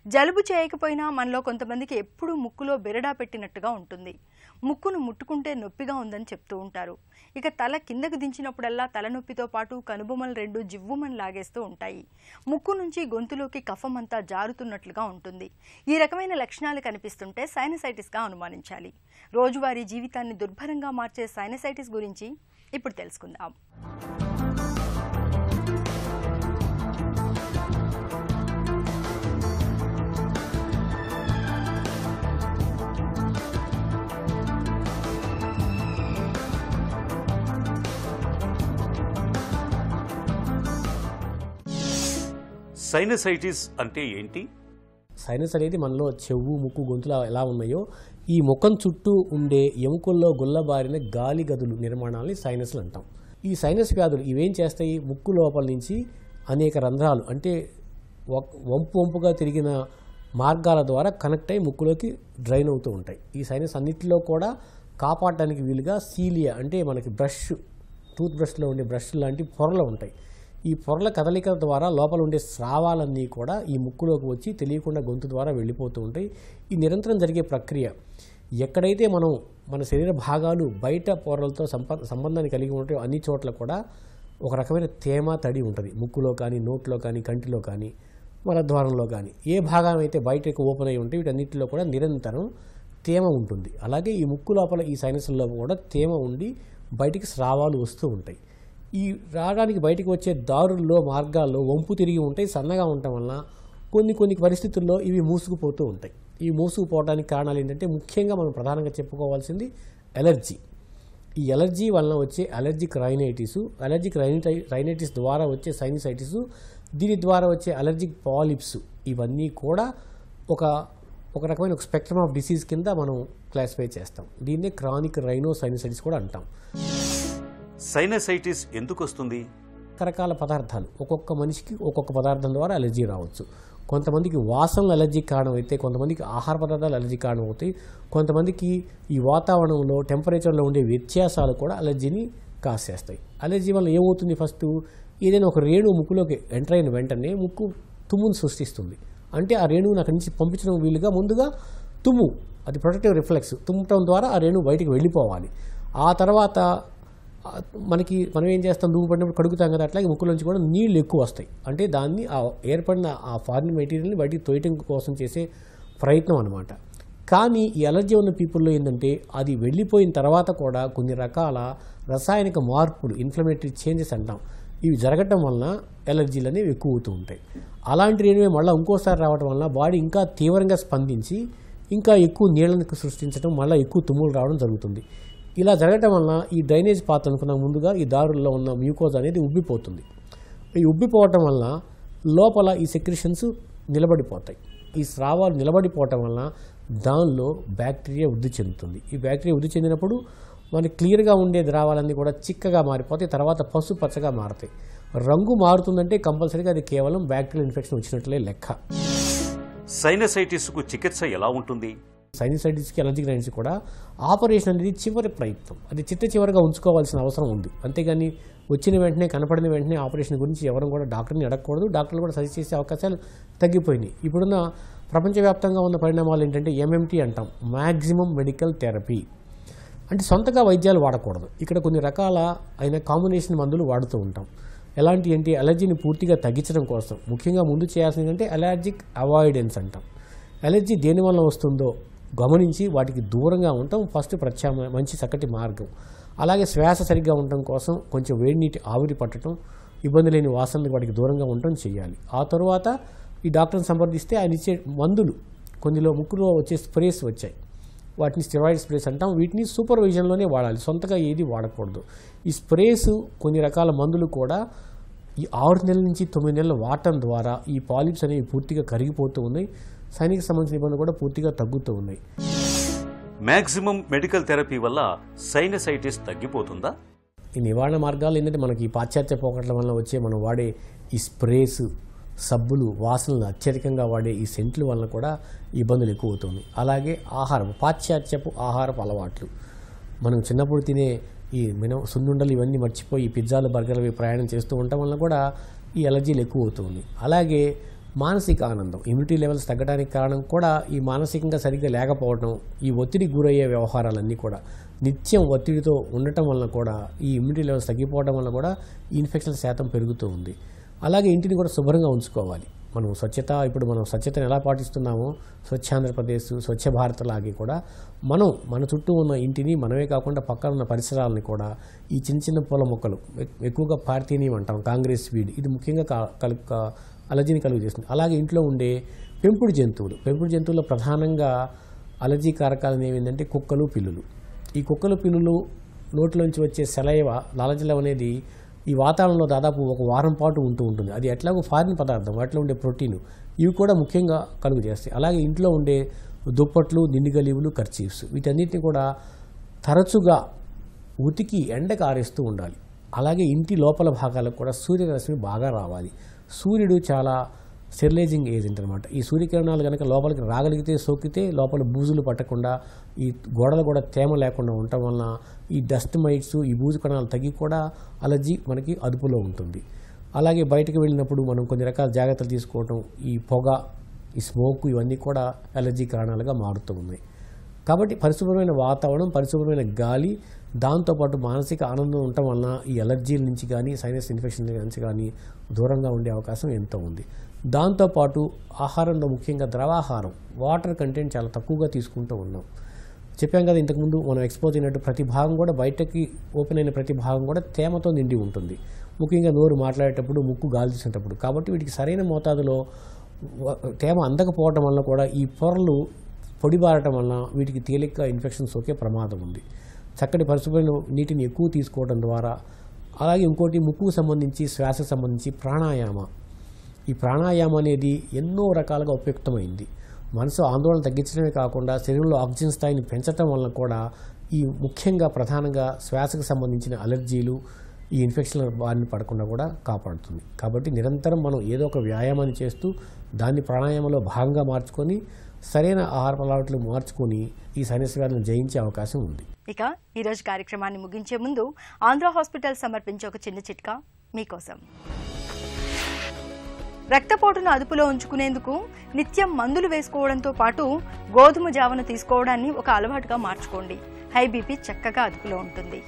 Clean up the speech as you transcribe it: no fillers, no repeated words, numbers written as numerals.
జలుబు చేయకపోయినా మనలో కొంతమందికి ఎప్పుడూ ముక్కులో బెరడా పెట్టినట్టుగా ఉంటుంది. ముక్కును ముట్టుకుంటే నొప్పిగా ఉందని చెప్తూ ఉంటారు. ఇక తల కిందకు దించినప్పుడల్లా తలనొప్పితో పాటు కనుబొమ్మలు రెండు జివ్వుమని లాగేస్తూ ఉంటాయి. ముక్కు నుంచి గొంతులోకి కఫం అంతా జారుతున్నట్లుగా ఉంటుంది. ఈ రకమైన లక్షణాలు కనిపిస్తుంటే సైనసైటిస్గా అనుమానించాలి. రోజువారీ జీవితాన్ని దుర్భరంగా మార్చే సైనసైటిస్ గురించి ఇప్పుడు తెలుసుకుందాం. సైనసైటిస్ అంటే ఏంటి? సైనస్ అనేది మనలో చెవు, ముక్కు, గొంతులా ఎలా ఉన్నాయో ఈ ముఖం చుట్టూ ఉండే ఎముకల్లో గుల్లబారిన గాలి గదులు నిర్మాణాలని సైనస్లు అంటాం. ఈ సైనస్ వ్యాధులు ఇవేం చేస్తాయి? ముక్కు లోపల నుంచి అనేక రంధ్రాలు అంటే వంపుగా తిరిగిన మార్గాల ద్వారా కనెక్ట్ అయ్యి ముక్కులోకి డ్రైన్ అవుతూ ఉంటాయి. ఈ సైనస్ అన్నిటిలో కూడా కాపాడడానికి వీలుగా సీలియా అంటే మనకి టూత్ బ్రష్లో ఉండే బ్రష్ లాంటి పొరలు ఉంటాయి. ఈ పొరల కదలిక ద్వారా లోపల ఉండే స్రావాలన్నీ కూడా ఈ ముక్కులోకి వచ్చి తెలియకుండా గొంతు ద్వారా వెళ్ళిపోతూ ఉంటాయి. ఈ నిరంతరం జరిగే ప్రక్రియ ఎక్కడైతే మన శరీర భాగాలు బయట పొరలతో సంబంధాన్ని కలిగి ఉంటాయో అన్ని చోట్ల కూడా ఒక రకమైన తేమ, తడి ఉంటుంది. ముక్కులో కానీ, నోట్లో కానీ, కంటిలో కానీ, మలద్వారంలో కానీ ఏ భాగం అయితే బయటకు ఓపెన్ అయి ఉంటే వీటన్నిటిలో కూడా నిరంతరం తేమ ఉంటుంది. అలాగే ఈ ముక్కు లోపల ఈ సైనస్లో కూడా తేమ ఉండి బయటికి స్రావాలు వస్తూ ఉంటాయి. ఈ రావడానికి బయటకు వచ్చే దారుల్లో, మార్గాల్లో వంపు తిరిగి ఉంటాయి. సన్నగా ఉండటం వల్ల కొన్ని పరిస్థితుల్లో ఇవి మూసుకుపోతూ ఉంటాయి. ఈ మూసుకుపోవడానికి కారణాలు ఏంటంటే ముఖ్యంగా మనం ప్రధానంగా చెప్పుకోవాల్సింది ఎలర్జీ. ఈ ఎలర్జీ వలన వచ్చే అలర్జిక్ రైనైటిస్ ద్వారా వచ్చే సైనసైటిస్, దీని ద్వారా వచ్చే అలర్జిక్ పాలిప్స్, ఇవన్నీ కూడా ఒక రకమైన స్పెక్ట్రమ్ ఆఫ్ డిసీజ్ కింద మనం క్లాసిఫై చేస్తాం. దీన్నే క్రానిక్ రైనోసైనసైటిస్ కూడా అంటాం. సైనసైటిస్ ఎందుకు వస్తుంది? రకరకాల పదార్థాలు, ఒక్కొక్క మనిషికి ఒక్కొక్క పదార్థం ద్వారా అలర్జీ రావచ్చు. కొంతమందికి వాసనలు అలర్జీ కారణం అయితే, కొంతమందికి ఆహార పదార్థాలు అలర్జీ కారణం అవుతాయి. కొంతమందికి ఈ వాతావరణంలో టెంపరేచర్లో ఉండే వ్యత్యాసాలు కూడా అలర్జీని కాజ్ చేస్తాయి. అలర్జీ వల్ల ఏమవుతుంది? ఫస్ట్ ఏదైనా ఒక రేణువు ముక్కులోకి ఎంటర్ అయిన వెంటనే ముక్కు తుమ్మును సృష్టిస్తుంది. అంటే ఆ రేణువుని అక్కడి నుంచి పంపించడం వీలుగా ముందుగా తుమ్ము, అది ప్రొటెక్టివ్ రిఫ్లెక్స్, తుమ్మటం ద్వారా ఆ రేణువు బయటికి వెళ్ళిపోవాలి. ఆ తర్వాత మనం ఏం చేస్తాం? దుమ్ము పడినప్పుడు కడుగుతాం కదా, అట్లాగే ముక్కులోంచి కూడా నీళ్ళు ఎక్కువ వస్తాయి. అంటే దాన్ని ఏర్పడిన ఆ ఫారిన్ మెటీరియల్ని బయటికి తోయటం కోసం చేసే ప్రయత్నం అనమాట. కానీ ఈ అలర్జీ ఉన్న పీపుల్లో ఏంటంటే అది వెళ్ళిపోయిన తర్వాత కూడా కొన్ని రకాల రసాయనిక మార్పులు, ఇన్ఫ్లమేటరీ చేంజెస్ అంటాం, ఇవి జరగటం వలన ఎలర్జీలు అనేవి ఎక్కువ అవుతూ ఉంటాయి. అలాంటి రేణువే మళ్ళీ ఇంకోసారి రావడం వలన బాడీ ఇంకా తీవ్రంగా స్పందించి ఇంకా ఎక్కువ నీళ్ళను సృష్టించడం, మళ్ళీ ఎక్కువ తుమ్ములు రావడం జరుగుతుంది. ఇలా జరగటం వలన ఈ డ్రైనేజ్ పాత్ అనుకున్న ముందుగా ఈ దారుల్లో ఉన్న మ్యూకోజ్ అనేది ఉబ్బిపోతుంది. ఈ ఉబ్బిపోవటం వలన లోపల ఈ సెక్రిషన్స్ నిలబడిపోతాయి. ఈ స్రావాలు నిలబడిపోవటం వలన దానిలో బ్యాక్టీరియా వృద్ధి చెందుతుంది. ఈ బ్యాక్టీరియా వృద్ధి చెందినప్పుడు మనకి క్లియర్గా ఉండే ద్రావాలన్నీ కూడా చిక్కగా మారిపోతాయి. తర్వాత పసుపచ్చగా మారుతాయి. రంగు మారుతుందంటే కంపల్సరీగా అది కేవలం బ్యాక్టీరియల్ ఇన్ఫెక్షన్ వచ్చినట్లే లెక్క. సైనసైటిస్కు చికిత్స ఎలా ఉంటుంది? సైనసైటిస్కి, అలర్జిక్ రైనైటిస్ కూడా ఆపరేషన్ అనేది చివరి ప్రయత్నం. అది చివరిగా ఉంచుకోవాల్సిన అవసరం ఉంది. అంతేగాని వచ్చిన వెంటనే, కనపడిన వెంటనే ఆపరేషన్ గురించి ఎవరు కూడా డాక్టర్ని అడగకూడదు. డాక్టర్లు కూడా సజెస్ట్ చేసే అవకాశాలు తగ్గిపోయినాయి. ఇప్పుడున్న ప్రపంచవ్యాప్తంగా ఉన్న పరిణామాలు ఏంటంటే MMT అంటాం, మ్యాక్సిమం మెడికల్ థెరపీ. అంటే సొంతగా వైద్యాలు వాడకూడదు. ఇక్కడ కొన్ని రకాల అయిన కాంబినేషన్ మందులు వాడుతూ ఉంటాం. ఎలాంటి అంటే అలర్జీని పూర్తిగా తగ్గించడం కోసం ముఖ్యంగా ముందు చేయాల్సింది అంటే అలర్జిక్ అవాయిడెన్స్ అంటాం. అలర్జీ దేనివల్ల వస్తుందో గమనించి వాటికి దూరంగా ఉండటం ఫస్ట్ మంచి చక్కటి మార్గం. అలాగే శ్వాస సరిగ్గా ఉండటం కోసం కొంచెం వేడి నీటి ఆవిరి పట్టడం, ఇబ్బంది లేని వాసనలకు వాటికి దూరంగా ఉండటం చేయాలి. ఆ తర్వాత ఈ డాక్టర్ని సంప్రదిస్తే ఆయన ఇచ్చే మందులు, కొన్నిలో ముక్కులో వచ్చే స్ప్రేస్ వచ్చాయి, వాటిని స్టెరాయిడ్ స్ప్రేస్ అంటాం. వీటిని సూపర్విజన్లోనే వాడాలి, సొంతగా ఏది వాడకూడదు. ఈ స్ప్రేస్, కొన్ని రకాల మందులు కూడా ఈ 6 నెలల నుంచి 9 నెలలు వాడటం ద్వారా ఈ పాలిప్స్ అనేవి పూర్తిగా కరిగిపోతూ ఉన్నాయి. సైనిక సంబంధించిన ఇబ్బందులు కూడా పూర్తిగా తగ్గుతూ ఉన్నాయి. మ్యాక్సిమం మెడికల్ థెరపీ వల్ల సైనసైటిస్ తగ్గిపోతుందా? ఈ నివారణ మార్గాలు ఏంటంటే మనకి ఈ పాశ్చాత్య పోకట్ల వల్ల వచ్చే మనం వాడే ఈ స్ప్రేస్, సబ్బులు, వాసనలు అత్యధికంగా వాడే ఈ సెంట్ల వల్ల కూడా ఇబ్బందులు ఎక్కువ అవుతుంది. అలాగే ఆహారం, పాశ్చాత్యపు ఆహారపు అలవాట్లు, మనం చిన్నప్పుడు తినే ఈ సున్నుండలు ఇవన్నీ మర్చిపోయి పిజ్జాలు, బర్గర్లు ప్రయాణం చేస్తూ ఉండటం వల్ల కూడా ఈ అలర్జీలు ఎక్కువ అవుతుంది. అలాగే మానసిక ఆనందం, ఇమ్యూనిటీ లెవెల్స్ తగ్గడానికి కారణం కూడా ఈ మానసికంగా సరిగ్గా లేకపోవడం, ఈ ఒత్తిడి గురయ్యే వ్యవహారాలన్నీ కూడా నిత్యం ఒత్తిడితో ఉండటం వలన కూడా ఈ ఇమ్యూనిటీ లెవెల్స్ తగ్గిపోవడం వల్ల కూడా ఈ ఇన్ఫెక్షన్ శాతం పెరుగుతూ ఉంది. అలాగే ఇంటిని కూడా శుభ్రంగా ఉంచుకోవాలి. మనం ఇప్పుడు మనం స్వచ్ఛతను ఎలా పాటిస్తున్నామో స్వచ్ఛ ఆంధ్రప్రదేశ్, స్వచ్ఛ భారత్ లాగే కూడా మన చుట్టూ ఉన్న ఇంటిని మనమే కాకుండా పక్కన ఉన్న పరిసరాలని కూడా ఈ చిన్న చిన్న పూల మొక్కలు, ఎక్కువగా పార్థీనియం అంటాం, కాంగ్రెస్ వీడ్, ఇది ముఖ్యంగా అలర్జీని కలుగు చేస్తుంది. అలాగే ఇంట్లో ఉండే పెంపుడు జంతువుల్లో ప్రధానంగా అలర్జీ కారకాలు ఏమిటంటే కుక్కలు, పిల్లులు. ఈ కుక్కలు, పిల్లులు నోట్లోంచి వచ్చే లాలజలం అనేది ఈ వాతావరణంలో దాదాపు ఒక వారం పాటు ఉంటుంది. అది ఎట్లాగో ఫారిన్ పదార్థం, వాటిలో ఉండే ప్రోటీన్, ఇవి కూడా ముఖ్యంగా కలుగు చేస్తాయి. అలాగే ఇంట్లో ఉండే దుప్పట్లు, నిండుగలీవులు, కర్చీఫ్స్, వీటన్నిటిని కూడా తరచుగా ఉతికి ఎండకు ఆరేస్తూ ఉండాలి. అలాగే ఇంటి లోపల భాగాలకు కూడా సూర్యరశ్మి బాగా రావాలి. సూర్యుడు చాలా స్టెరిలైజింగ్ ఏజెంట్ అనమాట. ఈ సూర్యకిరణాలు కనుక లోపలికి రాగలిగితే, సోకితే లోపల బూజులు పట్టకుండా, ఈ గోడలు కూడా తేమ లేకుండా ఉండటం వలన ఈ డస్ట్ మైట్స్, ఈ బూజు కణాలు తగ్గి కూడా అలర్జీ మనకి అదుపులో ఉంటుంది. అలాగే బయటకు వెళ్ళినప్పుడు మనం కొన్ని రకాల జాగ్రత్తలు తీసుకోవటం, ఈ పొగ, ఈ స్మోక్, ఇవన్నీ కూడా అలర్జీ కారణాలుగా మారుతూ ఉన్నాయి. కాబట్టి పరిశుభ్రమైన వాతావరణం, పరిశుభ్రమైన గాలి, దాంతోపాటు మానసిక ఆనందం ఉండటం వలన ఈ అలర్జీల నుంచి కానీ, సైనస్ ఇన్ఫెక్షన్ నుంచి కానీ దూరంగా ఉండే అవకాశం ఎంతో ఉంది. దాంతోపాటు ఆహారంలో ముఖ్యంగా ద్రవాహారం, వాటర్ కంటెంట్ చాలా తక్కువగా తీసుకుంటూ ఉన్నాం. చెప్పాం కదా ఇంతకుముందు, మనం ఎక్స్పోజ్ అయినట్టు ప్రతి భాగం కూడా, బయటకి ఓపెన్ అయిన ప్రతి భాగం కూడా తేమతో నిండి ఉంటుంది. ముఖ్యంగా నోరు మాట్లాడేటప్పుడు, ముక్కు గాలి తీసేటప్పుడు. కాబట్టి వీటికి సరైన మోతాదులో తేమ అందకపోవటం వల్ల కూడా ఈ పొరలు పొడిబారటం వలన వీటికి తేలికగా ఇన్ఫెక్షన్ సోకే ప్రమాదం ఉంది. చక్కటి పరిశుభ్రమైన నీటిని ఎక్కువ తీసుకోవడం ద్వారా, అలాగే ఇంకోటి ముక్కుకు సంబంధించి, శ్వాసకు సంబంధించి ప్రాణాయామ. ఈ ప్రాణాయామం అనేది ఎన్నో రకాలుగా ఉపయుక్తమైంది. మనసు ఆందోళన తగ్గించడమే కాకుండా శరీరంలో ఆక్సిజన్ స్థాయిని పెంచడం వలన కూడా ఈ ముఖ్యంగా ప్రధానంగా శ్వాసకు సంబంధించిన అలర్జీలు, ఈ ఇన్ఫెక్షన్ల బారిన పడకుండా కూడా కాపాడుతుంది. కాబట్టి నిరంతరం మనం ఏదో ఒక వ్యాయామాన్ని చేస్తూ దాన్ని ప్రాణాయామంలో భాగంగా మార్చుకొని సరైన ఆహార అలవాట్లు మార్చుకొని ఈ సైనస్ వ్యాధులను జయించే అవకాశం ఉంది. ఇక ఈరోజు కార్యక్రమాన్ని ముగించే ముందు ఆంధ్ర హాస్పిటల్ సమర్పించే ఒక చిన్న చిట్కా మీకోసం. రక్తపోటును అదుపులో ఉంచుకునేందుకు నిత్యం మందులు వేసుకోవడంతో పాటు గోధుమ జావను తీసుకోవడాన్ని ఒక అలవాటుగా మార్చుకోండి. హై బీపీ చక్కగా అదుపులో ఉంటుంది.